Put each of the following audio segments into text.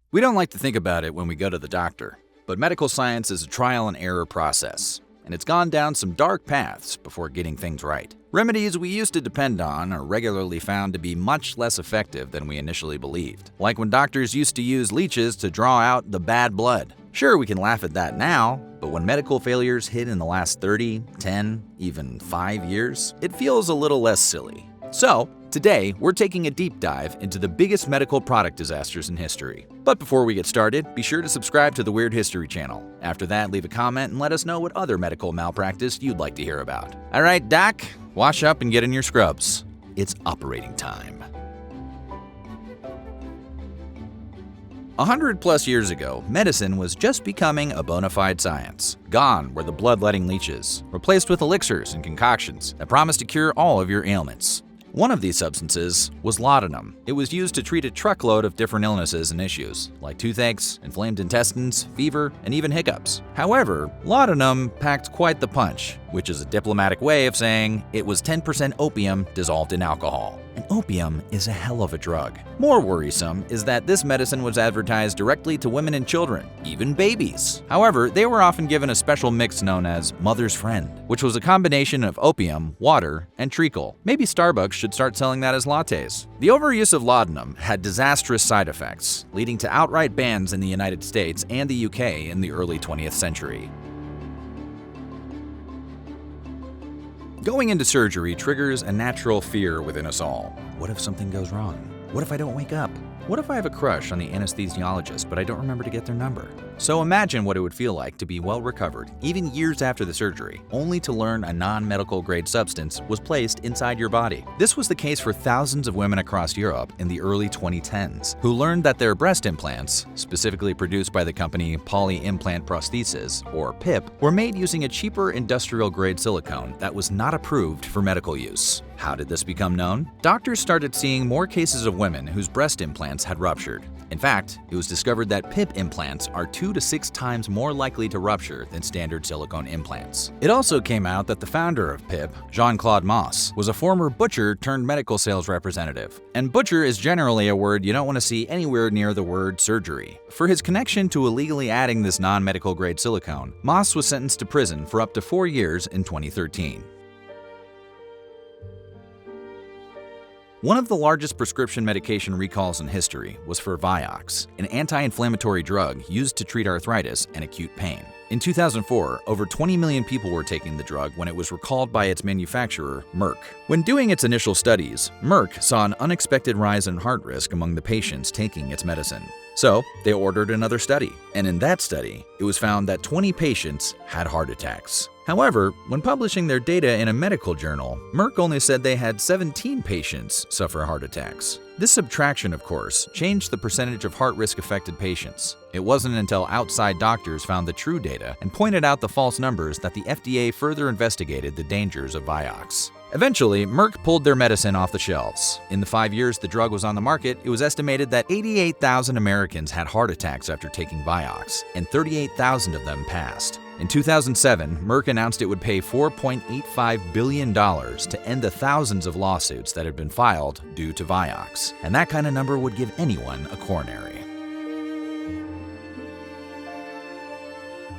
We don't like to think about it when we go to the doctor, but medical science is a trial and error process, and it's gone down some dark paths before getting things right. Remedies we used to depend on are regularly found to be much less effective than we initially believed, like when doctors used to use leeches to draw out the bad blood. Sure, we can laugh at that now, but when medical failures hit in the last 30, 10, even 5 years, it feels a little less silly. So, today, we're taking a deep dive into the biggest medical product disasters in history. But before we get started, be sure to subscribe to the Weird History channel. After that, leave a comment and let us know what other medical malpractice you'd like to hear about. All right, Doc, wash up and get in your scrubs. It's operating time. 100+ years ago, medicine was just becoming a bona fide science. Gone were the bloodletting leeches, replaced with elixirs and concoctions that promised to cure all of your ailments. One of these substances was laudanum. It was used to treat a truckload of different illnesses and issues, like toothaches, inflamed intestines, fever, and even hiccups. However, laudanum packed quite the punch, which is a diplomatic way of saying it was 10% opium dissolved in alcohol. And opium is a hell of a drug. More worrisome is that this medicine was advertised directly to women and children, even babies. However, they were often given a special mix known as Mother's Friend, which was a combination of opium, water, and treacle. Maybe Starbucks should start selling that as lattes. The overuse of laudanum had disastrous side effects, leading to outright bans in the United States and the UK in the early 20th century. Going into surgery triggers a natural fear within us all. What if something goes wrong? What if I don't wake up? What if I have a crush on the anesthesiologist but I don't remember to get their number? So imagine what it would feel like to be well recovered, even years after the surgery, only to learn a non-medical grade substance was placed inside your body. This was the case for thousands of women across Europe in the early 2010s, who learned that their breast implants, specifically produced by the company Poly-Implant Prosthesis, or PIP, were made using a cheaper industrial-grade silicone that was not approved for medical use. How did this become known? Doctors started seeing more cases of women whose breast implants had ruptured. In fact, it was discovered that PIP implants are 2 to 6 times more likely to rupture than standard silicone implants. It also came out that the founder of PIP, Jean-Claude Moss, was a former butcher turned medical sales representative. And butcher is generally a word you don't want to see anywhere near the word surgery. For his connection to illegally adding this non-medical grade silicone, Moss was sentenced to prison for up to 4 years in 2013. One of the largest prescription medication recalls in history was for Vioxx, an anti-inflammatory drug used to treat arthritis and acute pain. In 2004, over 20 million people were taking the drug when it was recalled by its manufacturer, Merck. When doing its initial studies, Merck saw an unexpected rise in heart risk among the patients taking its medicine. So, they ordered another study, and in that study, it was found that 20 patients had heart attacks. However, when publishing their data in a medical journal, Merck only said they had 17 patients suffer heart attacks. This subtraction, of course, changed the percentage of heart risk-affected patients. It wasn't until outside doctors found the true data and pointed out the false numbers that the FDA further investigated the dangers of Vioxx. Eventually, Merck pulled their medicine off the shelves. In the 5 years the drug was on the market, it was estimated that 88,000 Americans had heart attacks after taking Vioxx, and 38,000 of them passed. In 2007, Merck announced it would pay $4.85 billion to end the thousands of lawsuits that had been filed due to Vioxx, and that kind of number would give anyone a coronary.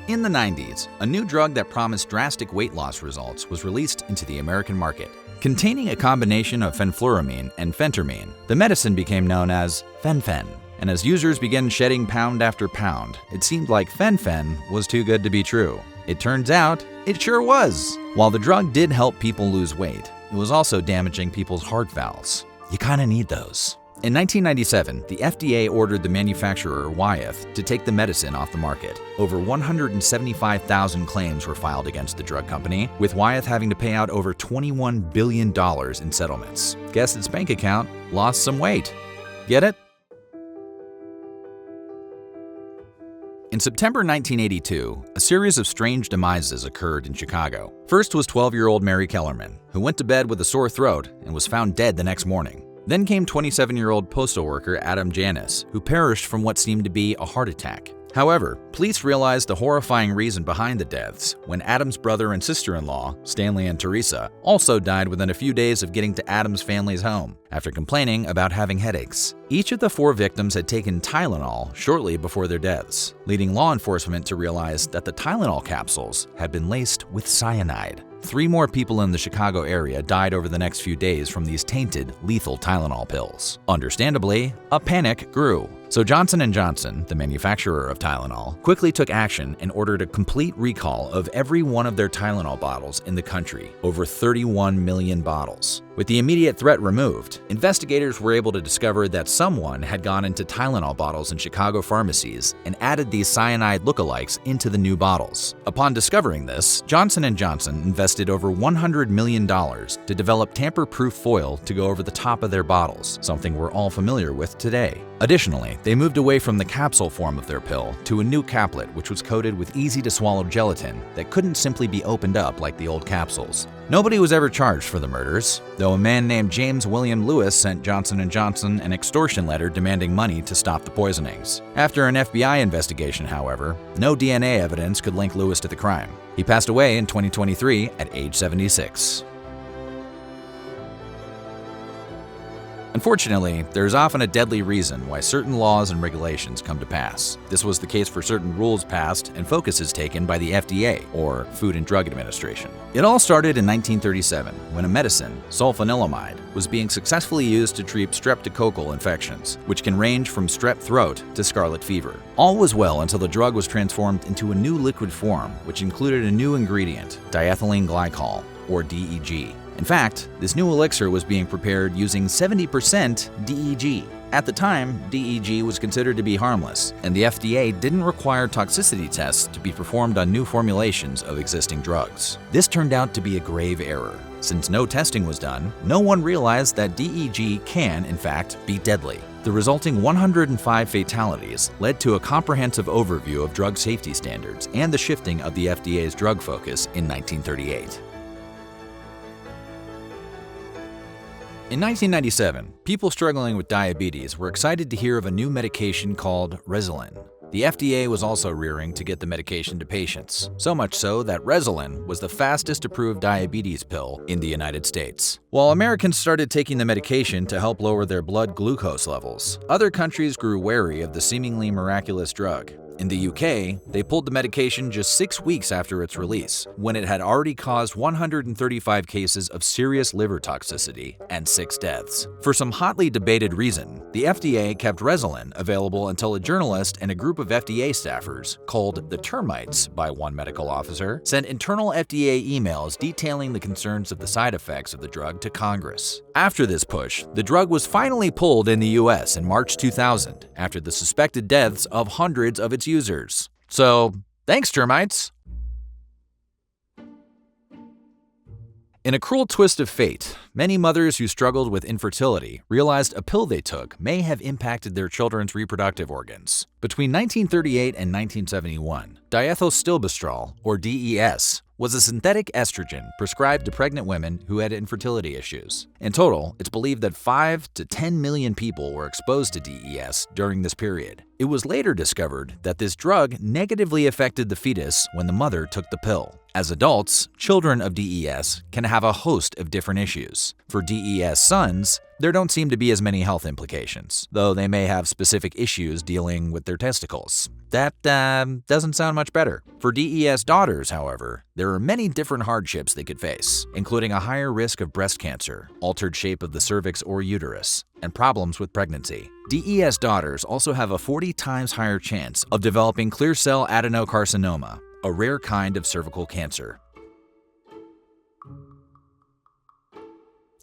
In the 90s, a new drug that promised drastic weight loss results was released into the American market. Containing a combination of fenfluramine and phentermine, the medicine became known as Fenfen. And as users began shedding pound after pound, it seemed like Fenfen was too good to be true. It turns out, it sure was. While the drug did help people lose weight, it was also damaging people's heart valves. You kinda need those. In 1997, the FDA ordered the manufacturer Wyeth to take the medicine off the market. Over 175,000 claims were filed against the drug company, with Wyeth having to pay out over $21 billion in settlements. Guess its bank account lost some weight. Get it? In September 1982, a series of strange demises occurred in Chicago. First was 12-year-old Mary Kellerman, who went to bed with a sore throat and was found dead the next morning. Then came 27-year-old postal worker Adam Janis, who perished from what seemed to be a heart attack. However, police realized the horrifying reason behind the deaths when Adam's brother and sister-in-law, Stanley and Teresa, also died within a few days of getting to Adam's family's home after complaining about having headaches. Each of the 4 victims had taken Tylenol shortly before their deaths, leading law enforcement to realize that the Tylenol capsules had been laced with cyanide. 3 more people in the Chicago area died over the next few days from these tainted, lethal Tylenol pills. Understandably, a panic grew. So Johnson & Johnson, the manufacturer of Tylenol, quickly took action and ordered a complete recall of every one of their Tylenol bottles in the country, over 31 million bottles. With the immediate threat removed, investigators were able to discover that someone had gone into Tylenol bottles in Chicago pharmacies and added these cyanide lookalikes into the new bottles. Upon discovering this, Johnson & Johnson invested over $100 million to develop tamper-proof foil to go over the top of their bottles, something we're all familiar with today. Additionally, they moved away from the capsule form of their pill to a new caplet which was coated with easy-to-swallow gelatin that couldn't simply be opened up like the old capsules. Nobody was ever charged for the murders, though a man named James William Lewis sent Johnson & Johnson an extortion letter demanding money to stop the poisonings. After an FBI investigation, however, no DNA evidence could link Lewis to the crime. He passed away in 2023 at age 76. Unfortunately, there is often a deadly reason why certain laws and regulations come to pass. This was the case for certain rules passed and focuses taken by the FDA, or Food and Drug Administration. It all started in 1937 when a medicine, sulfanilamide, was being successfully used to treat streptococcal infections, which can range from strep throat to scarlet fever. All was well until the drug was transformed into a new liquid form, which included a new ingredient, diethylene glycol, or DEG. In fact, this new elixir was being prepared using 70% DEG. At the time, DEG was considered to be harmless, and the FDA didn't require toxicity tests to be performed on new formulations of existing drugs. This turned out to be a grave error. Since no testing was done, no one realized that DEG can, in fact, be deadly. The resulting 105 fatalities led to a comprehensive overview of drug safety standards and the shifting of the FDA's drug focus in 1938. In 1997, people struggling with diabetes were excited to hear of a new medication called Resilin. The FDA was also rearing to get the medication to patients, so much so that Resilin was the fastest approved diabetes pill in the United States. While Americans started taking the medication to help lower their blood glucose levels, other countries grew wary of the seemingly miraculous drug. In the UK, they pulled the medication just 6 weeks after its release, when it had already caused 135 cases of serious liver toxicity and 6 deaths. For some hotly debated reason, the FDA kept Resilin available until a journalist and a group of FDA staffers, called the Termites by one medical officer, sent internal FDA emails detailing the concerns of the side effects of the drug to Congress. After this push, the drug was finally pulled in the US in March 2000, after the suspected deaths of hundreds of its users. So, thanks, Termites! In a cruel twist of fate, many mothers who struggled with infertility realized a pill they took may have impacted their children's reproductive organs. Between 1938 and 1971, diethylstilbestrol, or DES, was a synthetic estrogen prescribed to pregnant women who had infertility issues. In total, it's believed that 5 to 10 million people were exposed to DES during this period. It was later discovered that this drug negatively affected the fetus when the mother took the pill. As adults, children of DES can have a host of different issues. For DES sons, there don't seem to be as many health implications, though they may have specific issues dealing with their testicles. That doesn't sound much better. For DES daughters, however, there are many different hardships they could face, including a higher risk of breast cancer, altered shape of the cervix or uterus, and problems with pregnancy. DES daughters also have a 40 times higher chance of developing clear cell adenocarcinoma, a rare kind of cervical cancer.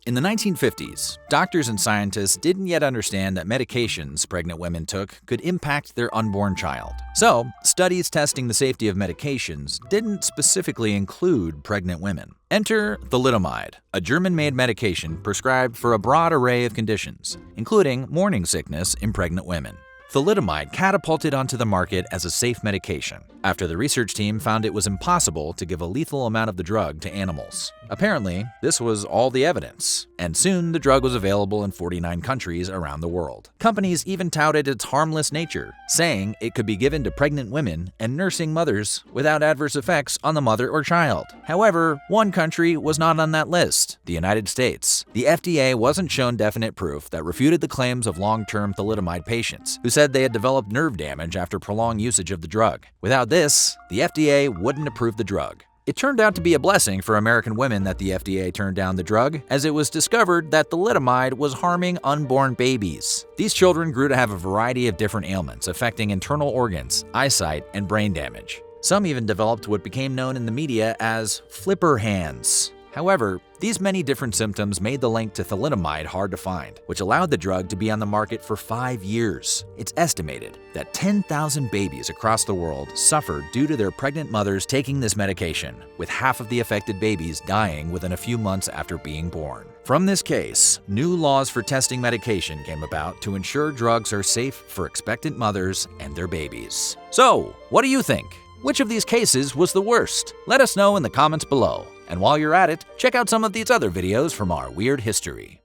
In the 1950s, doctors and scientists didn't yet understand that medications pregnant women took could impact their unborn child. So, studies testing the safety of medications didn't specifically include pregnant women. Enter Thalidomide, a German-made medication prescribed for a broad array of conditions, including morning sickness in pregnant women. Thalidomide catapulted onto the market as a safe medication after the research team found it was impossible to give a lethal amount of the drug to animals. Apparently, this was all the evidence, and soon the drug was available in 49 countries around the world. Companies even touted its harmless nature, saying it could be given to pregnant women and nursing mothers without adverse effects on the mother or child. However, one country was not on that list: the United States. The FDA wasn't shown definite proof that refuted the claims of long-term thalidomide patients who said they had developed nerve damage after prolonged usage of the drug. Without this, the FDA wouldn't approve the drug. It turned out to be a blessing for American women that the FDA turned down the drug, as it was discovered that thalidomide was harming unborn babies. These children grew to have a variety of different ailments affecting internal organs, eyesight, and brain damage. Some even developed what became known in the media as flipper hands. However, these many different symptoms made the link to thalidomide hard to find, which allowed the drug to be on the market for 5 years. It's estimated that 10,000 babies across the world suffered due to their pregnant mothers taking this medication, with half of the affected babies dying within a few months after being born. From this case, new laws for testing medication came about to ensure drugs are safe for expectant mothers and their babies. So, what do you think? Which of these cases was the worst? Let us know in the comments below. And while you're at it, check out some of these other videos from our weird history.